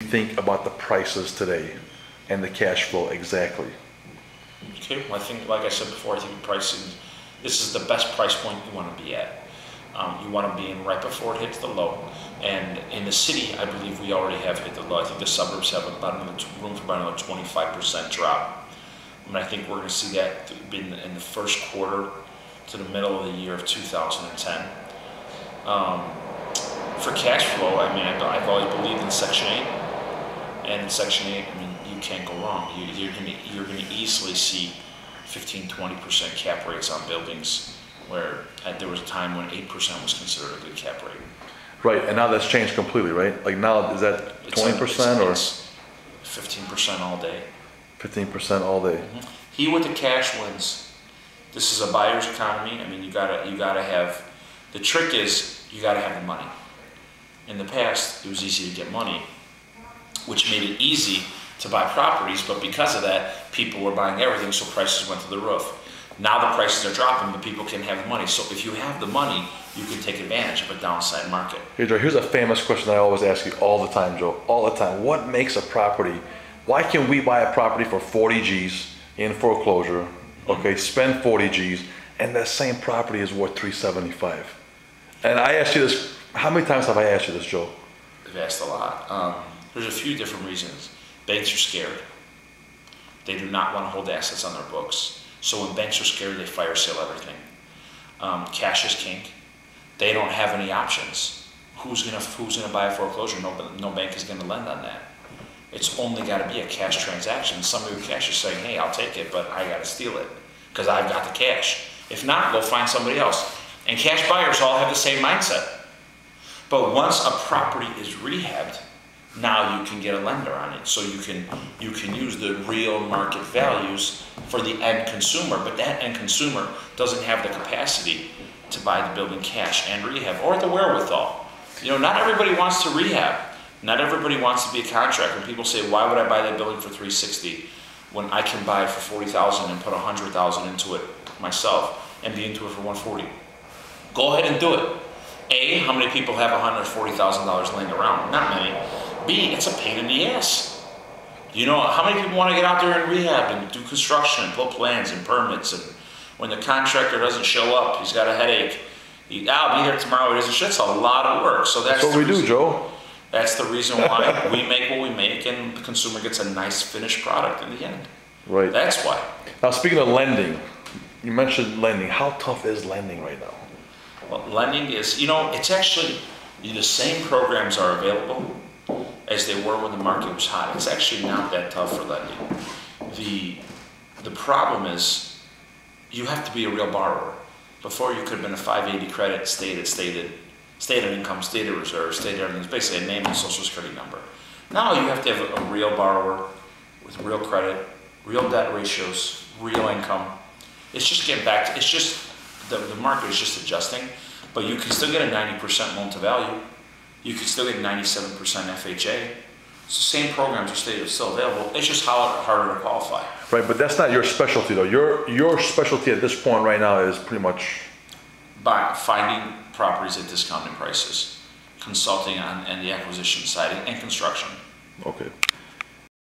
think about the prices today and the cash flow exactly? Okay, well, I think, like I said before, I think pricing, this is the best price point you want to be at. You want to be in right before it hits the low. And in the city, I believe we already have hit the low. I think the suburbs have about room for about another 25% drop. I mean, I think we're going to see that in the first quarter to the middle of the year of 2010. For cash flow, I mean, I've always believed in Section 8. And in Section 8, I mean, you can't go wrong. You're going to easily see 15-20% cap rates on buildings, where there was a time when 8% was considered a good cap rate. Right, and now that's changed completely, right? Like now, is that 20% or? It's 15% all day. 15% all day. Mm-hmm. He with the cash wins. This is a buyer's economy. I mean, you gotta have, the trick is you gotta have the money. In the past, it was easy to get money, which made it easy to buy properties, but because of that, people were buying everything, so prices went to the roof. Now the prices are dropping, but people can have the money. So if you have the money, you can take advantage of a downside market. Hey Joe, here's a famous question I always ask you all the time, Joe, all the time. What makes a property, why can we buy a property for 40 G's in foreclosure, okay, spend 40 G's, and that same property is worth 375? And I asked you this, how many times have I asked you this, Joe? I've asked a lot. There's a few different reasons. Banks are scared. They do not want to hold assets on their books. So when banks are scared, they fire sale everything. Cash is king. They don't have any options. Who's gonna buy a foreclosure? No bank is gonna lend on that. It's only got to be a cash transaction. Somebody with cash is saying, "Hey, I'll take it, but I got to steal it because I've got the cash. If not, go find somebody else." And cash buyers all have the same mindset. But once a property is rehabbed, now you can get a lender on it, so you can use the real market values for the end consumer, but that end consumer doesn't have the capacity to buy the building cash and rehab, or the wherewithal. You know, not everybody wants to rehab. Not everybody wants to be a contractor. When people say, "Why would I buy that building for $360 when I can buy it for $40,000 and put $100,000 into it myself and be into it for $140?" Go ahead and do it. A, how many people have $140,000 laying around? Not many. B, it's a pain in the ass. You know, how many people want to get out there and rehab and do construction and pull plans and permits, and when the contractor doesn't show up, he's got a headache. I'll be here tomorrow, he doesn't show up. It's a lot of work. So that's what we do, Joe. That's the reason why we make what we make, and the consumer gets a nice finished product in the end. Right. That's why. Now, speaking of lending, you mentioned lending. How tough is lending right now? Well, lending is, you know, it's actually, the same programs are available as they were when the market was hot. It's actually not that tough for lending. The problem is you have to be a real borrower. Before, you could have been a 580 credit, state of income, state of reserve, state of everything. It's basically a name and social security number. Now you have to have a real borrower with real credit, real debt ratios, real income. It's just getting back to, it's just, the market is just adjusting, but you can still get a 90% loan to value. You can still get 97% FHA. It's the same programs are still available. It's just harder to qualify. Right, but that's not your specialty though. Your specialty at this point right now is pretty much by finding properties at discounted prices, consulting on the acquisition side and construction. Okay.